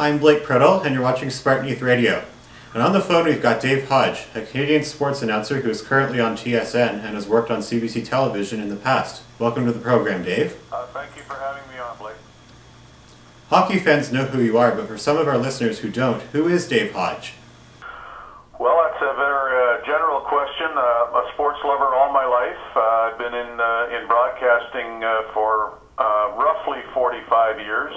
I'm Blake Priddle, and you're watching Spartan Youth Radio. And on the phone we've got Dave Hodge, a Canadian sports announcer who is currently on TSN and has worked on CBC television in the past. Welcome to the program, Dave. Thank you for having me on, Blake. Hockey fans know who you are, but for some of our listeners who don't, who is Dave Hodge? Well, that's a very general question. A sports lover all my life. I've been in broadcasting for roughly 45 years.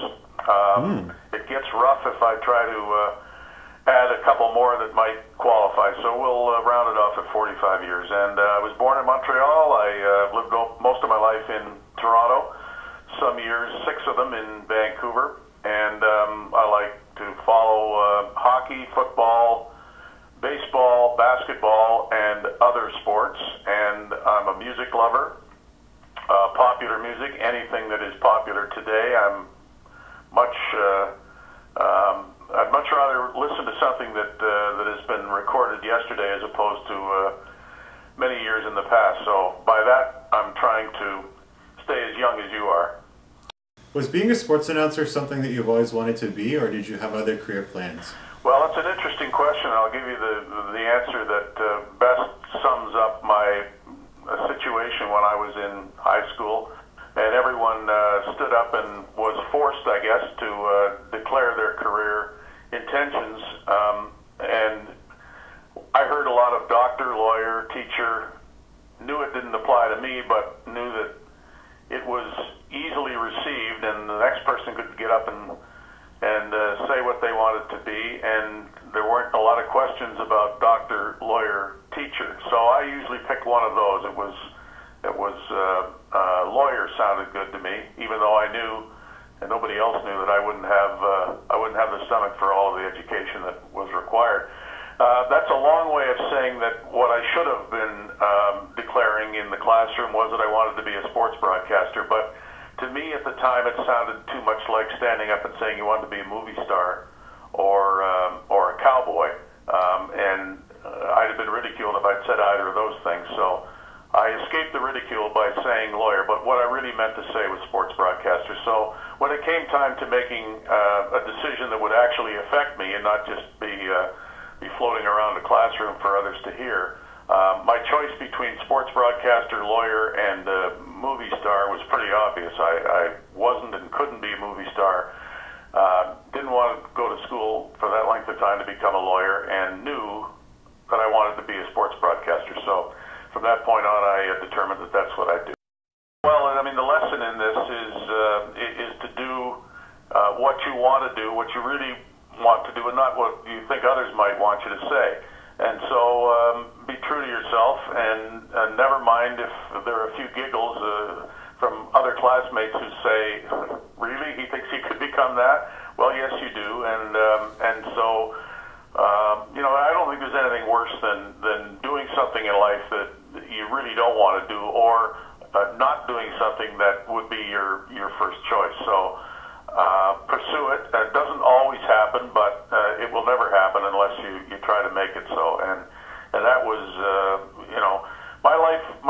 It gets rough if I try to add a couple more that might qualify, so we'll round it off at 45 years. And I was born in Montreal. I lived most of my life in Toronto, some years, 6 of them in Vancouver. And I like to follow hockey, football, baseball, basketball, and other sports. And I'm a music lover, popular music, anything that is popular today. I'd much rather listen to something that has been recorded yesterday as opposed to many years in the past. So by that, I'm trying to stay as young as you are. Was being a sports announcer something that you've always wanted to be, or did you have other career plans? Well, it's an interesting question. I'll give you the answer that best sums up my situation when I was in high school. And everyone stood up and was forced, I guess, to declare their career intentions. And I heard a lot of doctor, lawyer, teacher, knew it didn't apply to me, but knew that it was easily received, and the next person could get up and say what they wanted to be, and there weren't a lot of questions about doctor, lawyer, teacher. So I usually picked one of those. It was lawyer sounded good to me, even though I knew, and nobody else knew, that I wouldn't have the stomach for all of the education that was required. That's a long way of saying that what I should have been declaring in the classroom was that I wanted to be a sports broadcaster. But to me at the time, it sounded too much like standing up and saying you wanted to be a movie star or a cowboy, and I'd have been ridiculed if I'd said either of those things. So I escaped the ridicule by saying lawyer, but what I really meant to say was sports broadcaster. So when it came time to making a decision that would actually affect me and not just be floating around the classroom for others to hear, my choice between sports broadcaster, lawyer, and movie star was pretty obvious. I wasn't and couldn't be a movie star. Didn't want to go to school for that length of time to become a lawyer, and knew that I wanted to be a sports broadcaster. So from that point on, I determined that that's what I do. Well, I mean, the lesson in this is to do what you want to do, what you really want to do, and not what you think others might want you to say. And so be true to yourself, and never mind if there are a few giggles from other classmates who say, really, he thinks he could become that? Well, yes, you do. And so, I don't think there's anything worse than doing something in life that you really don't want to do, or not doing something that would be your first choice. So pursue it. It doesn't always happen, but it will never happen unless you try to make it so. And that was, my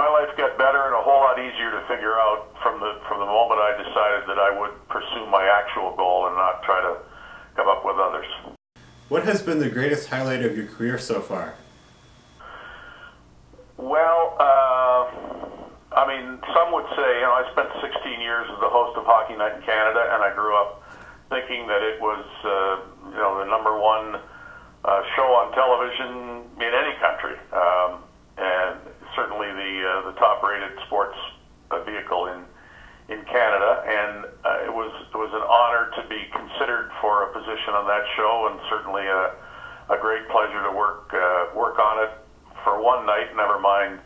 life got better and a whole lot easier to figure out from the moment I decided that I would pursue my actual goal and not try to come up with others. What has been the greatest highlight of your career so far? Well, I mean, some would say, I spent 16 years as the host of Hockey Night in Canada, and I grew up thinking that it was, the number one show on television in any country, and certainly the top-rated sports vehicle in Canada. And it was an honor to be considered for a position on that show, and certainly a great pleasure to work on it for one night, never mind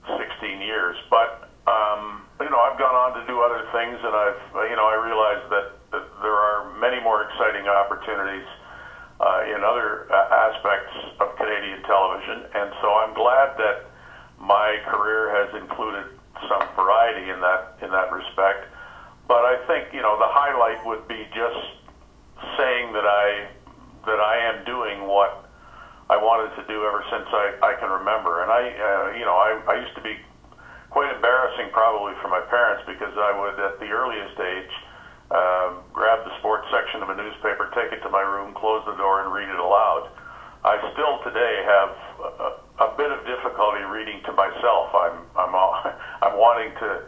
16 years. But I've gone on to do other things, and I realized that there are many more exciting opportunities in other aspects of Canadian television, and so I'm glad that my career has included some variety in that respect. But I think the highlight would be just saying that I am doing what I wanted to do ever since I can remember. And I used to be quite embarrassing probably for my parents, because I would, at the earliest age, grab the sports section section of a newspaper, take it to my room, close the door, and read it aloud. I still today have a bit of difficulty reading to myself. I'm wanting to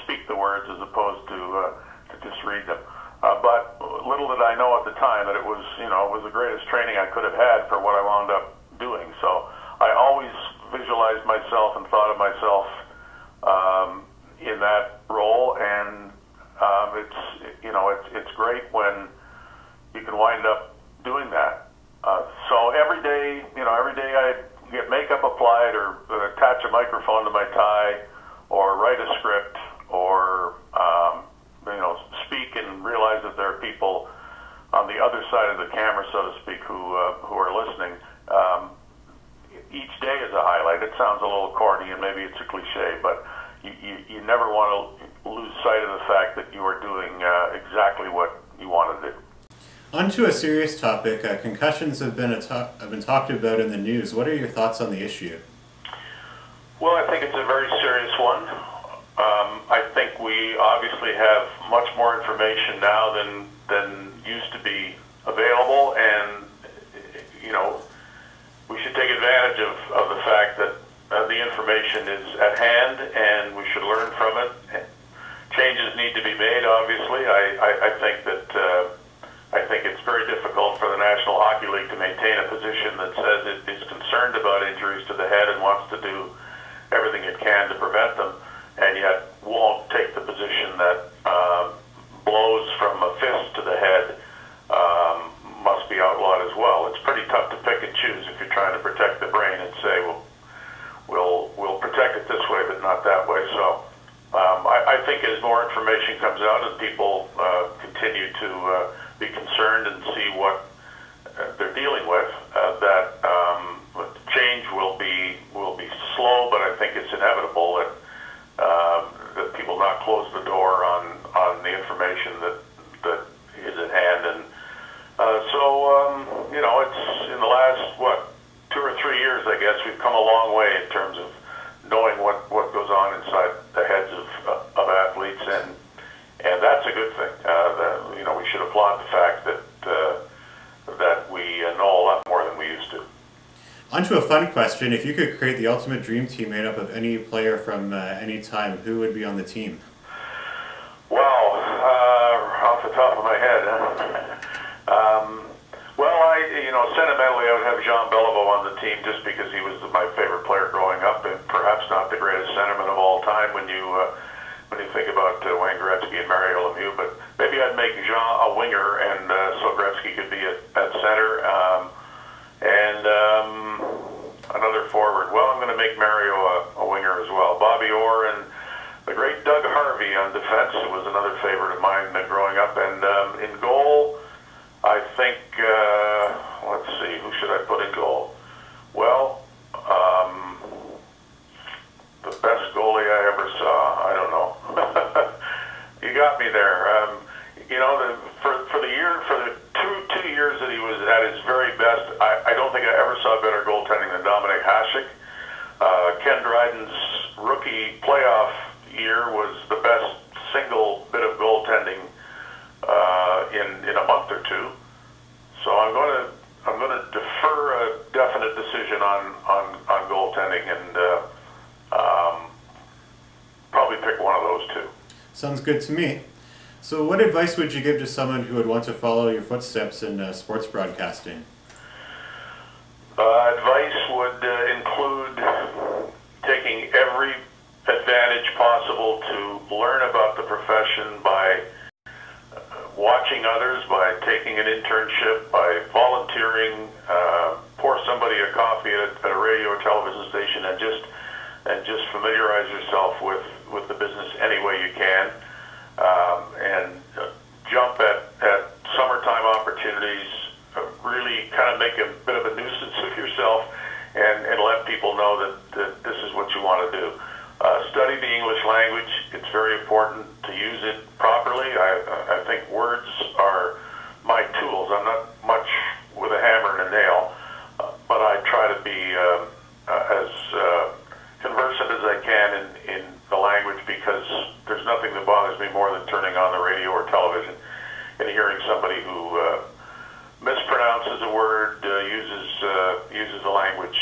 speak the words as opposed to just read them. But little did I know at the time that it was the greatest training I could have had for what I wound up doing. So I always visualized myself and thought of myself in that role, and it's great when you can wind up doing that. So every day I get makeup applied or attach a microphone to my tie or write a script or speak and realize that there are people on the other side of the camera, so to speak, who are listening. Each day is a highlight. It sounds a little corny and maybe it's a cliche, but you never want to lose sight of the fact that you are doing exactly what you want to do. On to a serious topic. Concussions have been talked about in the news. What are your thoughts on the issue? Well, I think it's a very serious one. I think we obviously have much more information now than used to be available, and we should take advantage of the fact that the information is at hand, and we should learn from it. Changes need to be made. Obviously, I think it's very difficult for the National Hockey League to maintain a position that says it is concerned about injuries to the head and wants to do everything it can to prevent them, and yet won't take the position that blows from a fist to the head must be outlawed as well. It's pretty tough to pick and choose if you're trying to protect the brain and say, well, we'll protect it this way, but not that way. So I think as more information comes out and people continue to be concerned and see what they're dealing with, that change will be slow, but I think it's inevitable that people not close the door on the information that is at hand. And it's in the last 2 or 3 years, I guess, we've come a long way in terms of knowing what goes on inside the heads of athletes, and that's a good thing. We should applaud the fact that we know a lot more than we used to. On to a fun question. If you could create the ultimate dream team made up of any player from any time, who would be on the team? Wow, off the top of my head, sentimentally, I would have Jean Beliveau on the team just because he was my favorite player growing up, and perhaps not the greatest centerman of all time when you think about Wayne Gretzky and Mario Lemieux. But maybe I'd make Jean a winger, and so Gretzky could be at center, and another forward. Well, I'm going to make Mario a winger as well. Bobby Orr and the great Doug Harvey on defense, who was another favorite of mine growing up, and in goal, I think, let's see, who should I put in goal? Well, the best goalie I ever saw, I don't know. You got me there. For the two years that he was at his very best, I don't think I ever saw better goaltending than Dominic Hasek. Ken Dryden's rookie playoff year was the best single bit of goaltending in a month or two. So I'm going to defer a definite decision on goaltending and probably pick one of those two. Sounds good to me. So what advice would you give to someone who would want to follow your footsteps in sports broadcasting? Advice would include taking every advantage possible to learn about the profession by watching others, by taking an internship, by volunteering, pour somebody a coffee at a radio or television station, and just familiarize yourself with the business any way you can, and jump at summertime opportunities. Really kind of make a bit of a nuisance of yourself, and let people know that this is what you want to do. Study the English language. It's very important to use it properly. I think words are my tools. I'm not much with a hammer and a nail, but I try to be as conversant as I can in the language, because there's nothing that bothers me more than turning on the radio or television in hearing somebody who mispronounces a word, uses the language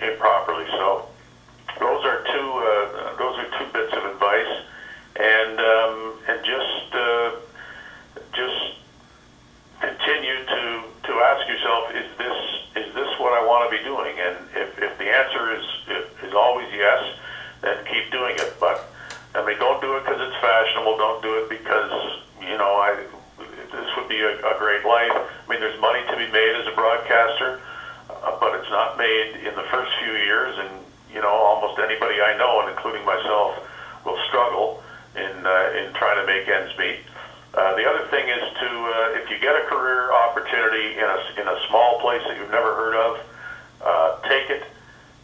improperly. So those are two bits of advice, and just continue to ask yourself, is this what I want to be doing? And if the answer is always yes, then keep doing it. But I mean, don't do it because it's fashionable. Don't do it because this would be a great life. I mean, there's money to be made as a broadcaster, but it's not made in the first few years. And almost anybody I know, and including myself, will struggle in trying to make ends meet. The other thing is to, if you get a career opportunity in a small place that you've never heard of, take it,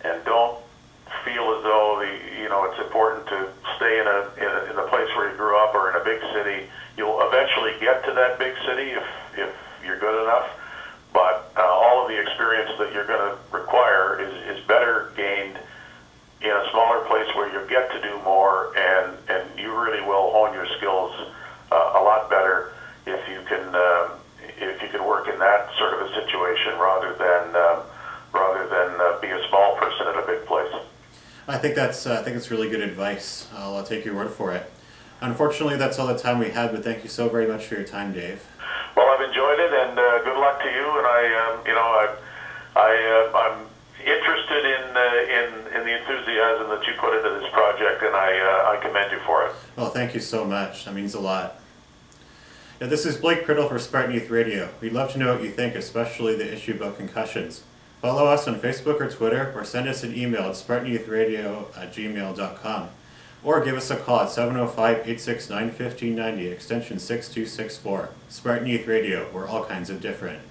and don't feel as though it's important to stay in a place where you grew up or in a big city. You'll eventually get to that big city if you're good enough, but all of the experience that you're going to require is better gained in a smaller place where you get to do more, and you really will hone your skills a lot better if you can work in that sort of a situation rather than be a small person at a big place. I think it's really good advice. I'll take your word for it. Unfortunately, that's all the time we had, but thank you so very much for your time, Dave. Well, I've enjoyed it, and good luck to you. And I'm interested in the enthusiasm that you put into this project, and I commend you for it. Well, thank you so much. That means a lot. Yeah, this is Blake Priddle for Spartan Youth Radio. We'd love to know what you think, especially the issue about concussions. Follow us on Facebook or Twitter, or send us an email at spartanyouthradio@gmail.com. Or give us a call at 705-869-1590, extension 6264. Spartan Youth Radio, we're all kinds of different.